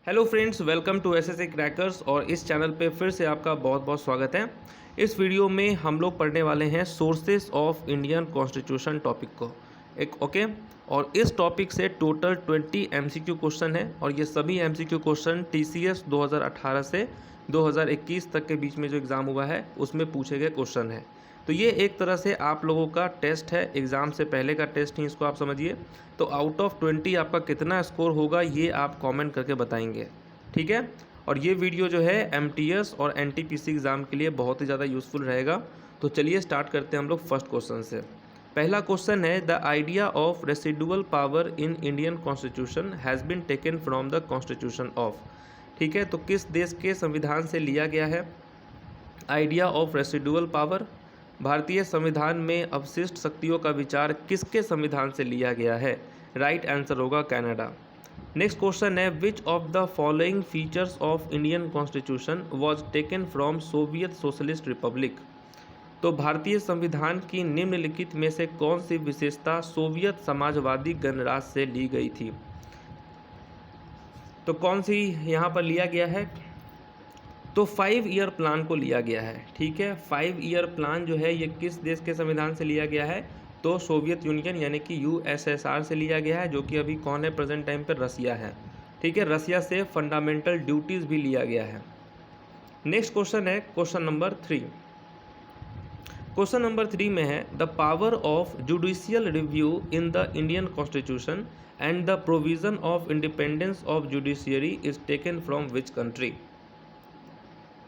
Hello friends, welcome to SSC crackers. और इस channel पे फिर से आपका बहुत बहुत स्वागत है। इस वीडियो में हम लोग पढ़ने वाले हैं sources of Indian constitution topic को ओके। और इस टॉपिक से टोटल 20 एमसीक्यू क्वेश्चन है और ये सभी एमसीक्यू क्वेश्चन टीसीएस 2018 से 2021 तक के बीच में जो एग्ज़ाम हुआ है उसमें पूछे गए क्वेश्चन है। तो ये एक तरह से आप लोगों का टेस्ट है, एग्ज़ाम से पहले का टेस्ट ही इसको आप समझिए। तो आउट ऑफ 20 आपका कितना स्कोर होगा ये आप कमेंट करके बताएंगे, ठीक है। और ये वीडियो जो है एमटीएस और एनटीपीसी एग्ज़ाम के लिए बहुत ही ज़्यादा यूज़फुल रहेगा। तो चलिए स्टार्ट करते हैं हम लोग फर्स्ट क्वेश्चन से। पहला क्वेश्चन है, the idea of residual power in Indian constitution has been taken from the constitution of. ठीक है, तो किस देश के संविधान से लिया गया है आइडिया ऑफ रेसिडुअल पावर? भारतीय संविधान में अवशिष्ट शक्तियों का विचार किसके संविधान से लिया गया है? राइट आंसर होगा कनाडा। नेक्स्ट क्वेश्चन है, which of the following features of Indian constitution was taken from Soviet socialist Republic? तो भारतीय संविधान की निम्नलिखित में से कौन सी विशेषता सोवियत समाजवादी गणराज्य से ली गई थी? तो कौन सी यहाँ पर लिया गया है? तो 5 ईयर प्लान को लिया गया है। ठीक है, 5 ईयर प्लान जो है ये किस देश के संविधान से लिया गया है? तो सोवियत यूनियन यानी कि यूएसएसआर से लिया गया है, जो कि अभी कौन है प्रेजेंट टाइम पर? रसिया है। ठीक है, रसिया से फंडामेंटल ड्यूटीज़ भी लिया गया है। नेक्स्ट क्वेश्चन है क्वेश्चन नंबर 3। क्वेश्चन नंबर 3 में है, the power of judicial review in the Indian constitution and the provision of independence of judiciary is taken from which country?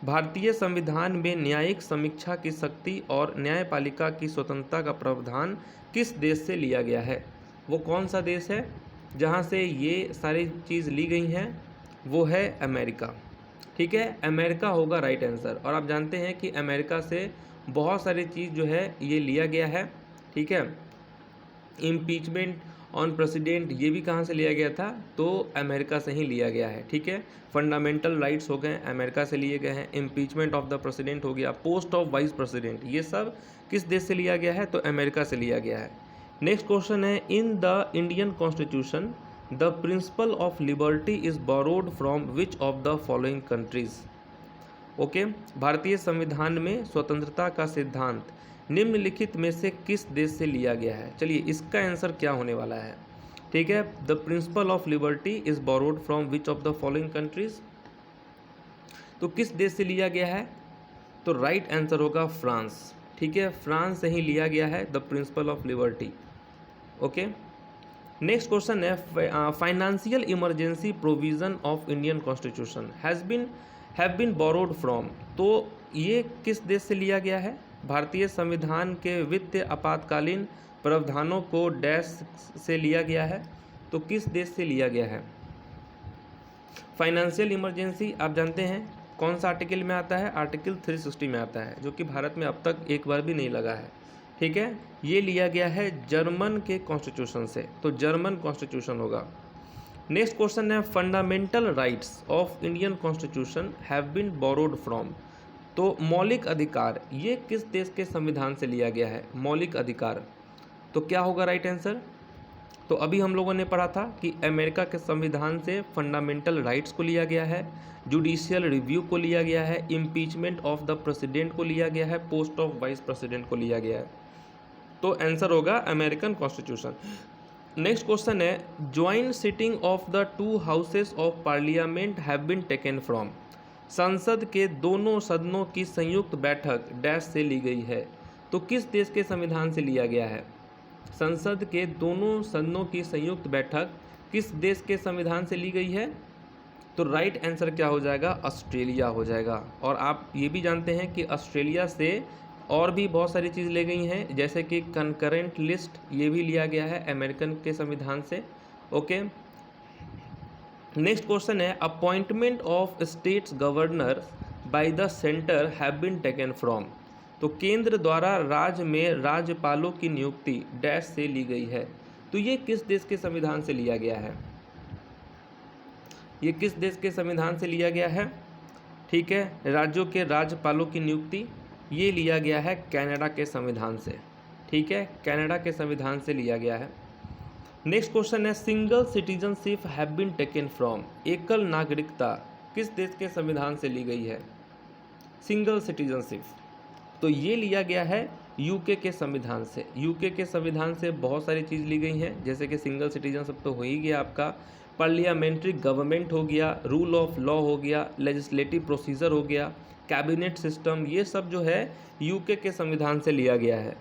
भारतीय संविधान में न्यायिक समीक्षा की शक्ति और न्यायपालिका की स्वतंत्रता का प्रावधान किस देश से लिया गया है? वो कौन सा देश है जहाँ से ये सारी चीज़ ली गई हैं? वो है अमेरिका। ठीक है, अमेरिका होगा राइट आंसर। और आप जानते हैं कि अमेरिका से बहुत सारी चीज़ जो है ये लिया गया है। ठीक है, इम्पीचमेंट ऑन प्रेसिडेंट ये भी कहाँ से लिया गया था? तो अमेरिका से ही लिया गया है। ठीक है, फंडामेंटल राइट्स हो गए अमेरिका से लिए गए हैं, इम्पीचमेंट ऑफ द प्रेसिडेंट हो गया, पोस्ट ऑफ वाइस प्रेसिडेंट, ये सब किस देश से लिया गया है? तो अमेरिका से लिया गया है। नेक्स्ट क्वेश्चन है, in the Indian constitution the principle of liberty is borrowed from which of the following countries? Okay, भारतीय संविधान में स्वतंत्रता का सिद्धांत निम्नलिखित में से किस देश से लिया गया है? चलिए इसका आंसर क्या होने वाला है? ठीक है, the principle of liberty is borrowed from which of the following countries? तो किस देश से लिया गया है? तो राइट आंसर होगा फ्रांस। ठीक है, फ्रांस से ही लिया गया है the principle of liberty. Okay, next question है, financial emergency provision of Indian constitution have been borrowed from. तो ये किस देश से लिया गया है? भारतीय संविधान के वित्तीय आपातकालीन प्रावधानों को डैश से लिया गया है। तो किस देश से लिया गया है? फाइनेंशियल इमरजेंसी आप जानते हैं कौन सा आर्टिकल में आता है? आर्टिकल 360 में आता है, जो कि भारत में अब तक एक बार भी नहीं लगा है। ठीक है, ये लिया गया है जर्मन के कॉन्स्टिट्यूशन से, तो जर्मन कॉन्स्टिट्यूशन होगा। नेक्स्ट क्वेश्चन है, fundamental rights of Indian constitution have been borrowed from. तो मौलिक अधिकार ये किस देश के संविधान से लिया गया है? मौलिक अधिकार तो क्या होगा राइट आंसर? तो अभी हम लोगों ने पढ़ा था कि अमेरिका के संविधान से फंडामेंटल राइट्स को लिया गया है, जुडिशियल रिव्यू को लिया गया है, इम्पीचमेंट ऑफ द प्रेसिडेंट को लिया गया है, पोस्ट ऑफ वाइस प्रेसिडेंट को लिया गया है। तो आंसर होगा अमेरिकन कॉन्स्टिट्यूशन। नेक्स्ट क्वेश्चन है, joint sitting of the two houses of parliament have been taken from. संसद के दोनों सदनों की संयुक्त बैठक डैश से ली गई है। तो किस देश के संविधान से लिया गया है? संसद के दोनों सदनों की संयुक्त बैठक किस देश के संविधान से ली गई है? तो राइट आंसर क्या हो जाएगा? ऑस्ट्रेलिया हो जाएगा। और आप ये भी जानते हैं कि ऑस्ट्रेलिया से और भी बहुत सारी चीज़ ले गई हैं, जैसे कि कंकरेंट लिस्ट ये भी लिया गया है अमेरिकन के संविधान से। ओके, नेक्स्ट क्वेश्चन है, appointment of states governor by the centre have been taken from. तो केंद्र द्वारा राज्य में राज्यपालों की नियुक्ति डैश से ली गई है। तो ये किस देश के संविधान से लिया गया है? ये किस देश के संविधान से लिया गया है? ठीक है, राज्यों के राज्यपालों की नियुक्ति ये लिया गया है कनाडा के संविधान से। ठीक है, कनाडा के संविधान से लिया गया है। नेक्स्ट क्वेश्चन है single citizenship have been taken from, एकल नागरिकता किस देश के संविधान से ली गई है? सिंगल सिटीजनशिप, तो ये लिया गया है यूके के संविधान से। यूके के संविधान से बहुत सारी चीज़ ली गई हैं, जैसे कि सिंगल सिटीजनशिप तो हो ही गया आपका, पार्लियामेंट्री गवर्नमेंट हो गया, रूल ऑफ लॉ हो गया, लेजिस्लेटिव प्रोसीजर हो गया, कैबिनेट सिस्टम, ये सब जो है यूके के संविधान से लिया गया है।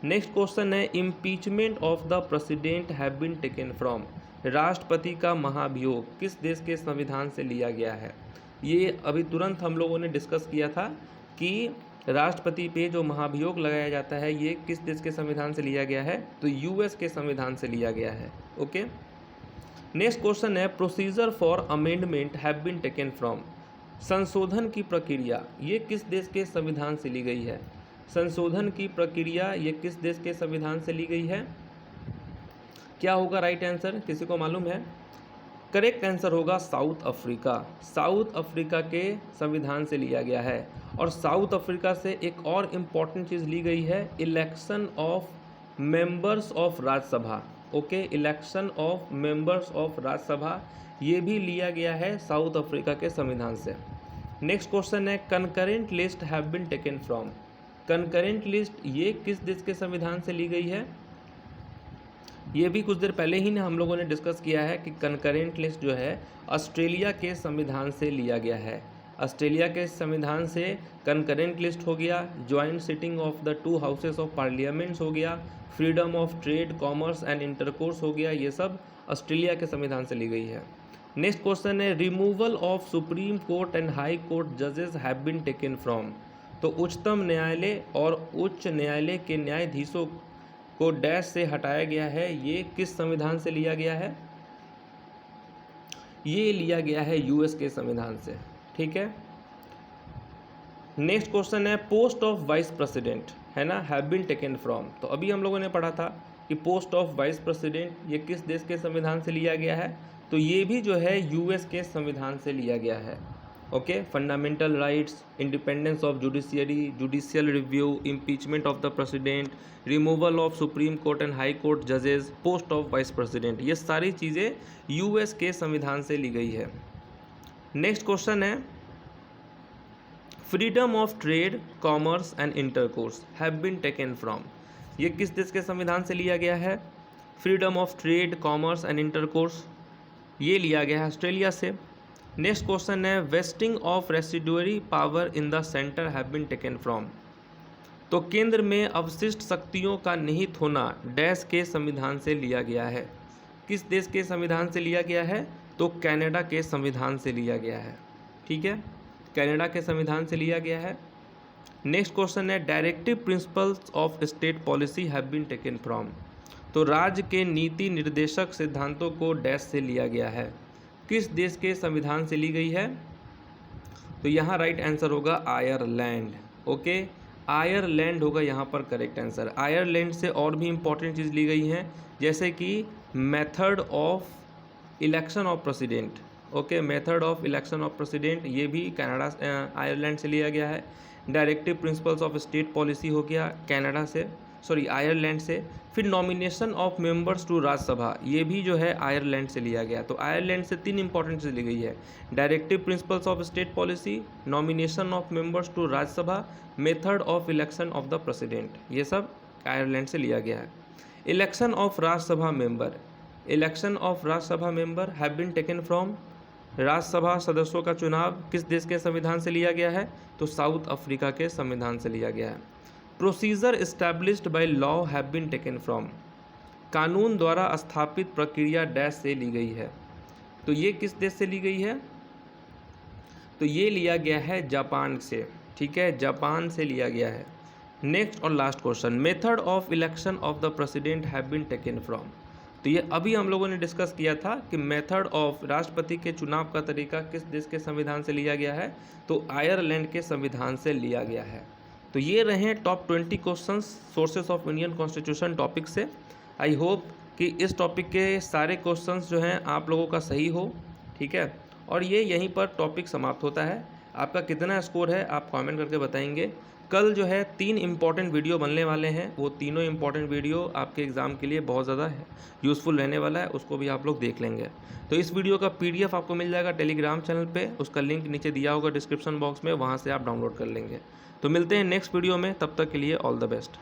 नेक्स्ट क्वेश्चन है impeachment of the president have been taken from, राष्ट्रपति का महाभियोग किस देश के संविधान से लिया गया है? ये अभी तुरंत हम लोगों ने डिस्कस किया था कि राष्ट्रपति पे जो महाभियोग लगाया जाता है ये किस देश के संविधान से लिया गया है? तो यूएस के संविधान से लिया गया है। ओके, नेक्स्ट क्वेश्चन है procedure for amendment have been taken from, संशोधन की प्रक्रिया ये किस देश के संविधान से ली गई है? संशोधन की प्रक्रिया ये किस देश के संविधान से ली गई है? क्या होगा राइट आंसर, किसी को मालूम है? करेक्ट आंसर होगा साउथ अफ्रीका। साउथ अफ्रीका के संविधान से लिया गया है। और साउथ अफ्रीका से एक और इम्पॉर्टेंट चीज़ ली गई है, election of members of Rajya Sabha. Okay, election of members of Rajya Sabha ये भी लिया गया है साउथ अफ्रीका के संविधान से। नेक्स्ट क्वेश्चन है concurrent list have been taken from, concurrent list ये किस देश के संविधान से ली गई है? ये भी कुछ देर पहले ही हम लोगों ने डिस्कस किया है कि कंकरेंट लिस्ट जो है ऑस्ट्रेलिया के संविधान से लिया गया है। ऑस्ट्रेलिया के संविधान से कंकरेंट लिस्ट हो गया, joint sitting of the two houses of parliaments हो गया, freedom of trade, commerce and intercourse हो गया, ये सब ऑस्ट्रेलिया के संविधान से ली गई है। नेक्स्ट क्वेश्चन है removal of supreme court and high court जजेस हैव बीन टेकन फ्रॉम, तो उच्चतम न्यायालय और उच्च न्यायालय के न्यायाधीशों को डैश से हटाया गया है, ये किस संविधान से लिया गया है? ये लिया गया है यूएस के संविधान से। ठीक है, नेक्स्ट क्वेश्चन है पोस्ट ऑफ वाइस प्रेसिडेंट है ना, हैव बीन टेकन फ्रॉम, तो अभी हम लोगों ने पढ़ा था कि पोस्ट ऑफ वाइस प्रेसिडेंट ये किस देश के संविधान से लिया गया है? तो ये भी जो है यूएस के संविधान से लिया गया है। Okay, fundamental rights, independence of judiciary, judicial review, impeachment of the president, removal of supreme court and high court जजेस, पोस्ट ऑफ वाइस प्रेसिडेंट, ये सारी चीज़ें यूएस के संविधान से ली गई है। नेक्स्ट क्वेश्चन है freedom of trade, commerce and intercourse have been taken from, ये किस देश के संविधान से लिया गया है? Freedom of trade, commerce and intercourse ये लिया गया है ऑस्ट्रेलिया से। नेक्स्ट क्वेश्चन है vesting of residuary power in the centre have been taken from, तो केंद्र में अवशिष्ट शक्तियों का निहित होना डैश के संविधान से लिया गया है। किस देश के संविधान से लिया गया है? तो कनाडा के संविधान से लिया गया है। ठीक है, कनाडा के संविधान से लिया गया है। नेक्स्ट क्वेश्चन है directive principles of state policy have been taken from, तो राज्य के नीति निर्देशक सिद्धांतों को डैश से लिया गया है, किस देश के संविधान से ली गई है? तो यहाँ राइट आंसर होगा आयरलैंड। ओके, आयरलैंड होगा यहाँ पर करेक्ट आंसर। आयरलैंड से और भी इम्पॉर्टेंट चीज़ ली गई हैं, जैसे कि method of election of president. Okay, method of election of president ये भी कनाडा आयरलैंड से लिया गया है। Directive principles of state policy हो गया कनाडा से, सॉरी आयरलैंड से। फिर nomination of members to Rajya Sabha ये भी जो है आयरलैंड से लिया गया। तो आयरलैंड से 3 इंपॉर्टेंट चीज़ ली गई है, directive principles of state policy, nomination of members to Rajya Sabha, method of election of the president, ये सब आयरलैंड से लिया गया है। Election of Rajya Sabha member, election of Rajya Sabha member have been taken from, Rajya Sabha सदस्यों का चुनाव किस देश के संविधान से लिया गया है? तो साउथ अफ्रीका के संविधान से लिया गया है। Procedure established by law have been taken from, कानून द्वारा स्थापित प्रक्रिया डैश से ली गई है, तो ये किस देश से ली गई है? तो ये लिया गया है जापान से। ठीक है, जापान से लिया गया है। नेक्स्ट और last question method of election of the president have been taken from, तो ये अभी हम लोगों ने डिस्कस किया था कि मेथड ऑफ राष्ट्रपति के चुनाव का तरीका किस देश के संविधान से लिया गया है? तो आयरलैंड के संविधान से लिया गया है। तो ये रहे top 20 questions sources of Indian constitution topic से। आई होप कि इस टॉपिक के सारे क्वेश्चंस जो हैं आप लोगों का सही हो। ठीक है, और ये यहीं पर टॉपिक समाप्त होता है। आपका कितना स्कोर है आप कमेंट करके बताएंगे। कल जो है 3 इम्पॉर्टेंट वीडियो बनने वाले हैं, वो तीनों इम्पॉर्टेंट वीडियो आपके एग्ज़ाम के लिए बहुत ज़्यादा यूज़फुल रहने वाला है, उसको भी आप लोग देख लेंगे। तो इस वीडियो का PDF आपको मिल जाएगा टेलीग्राम चैनल पे, उसका लिंक नीचे दिया होगा डिस्क्रिप्शन बॉक्स में, वहाँ से आप डाउनलोड कर लेंगे। तो मिलते हैं नेक्स्ट वीडियो में, तब तक के लिए ऑल द बेस्ट।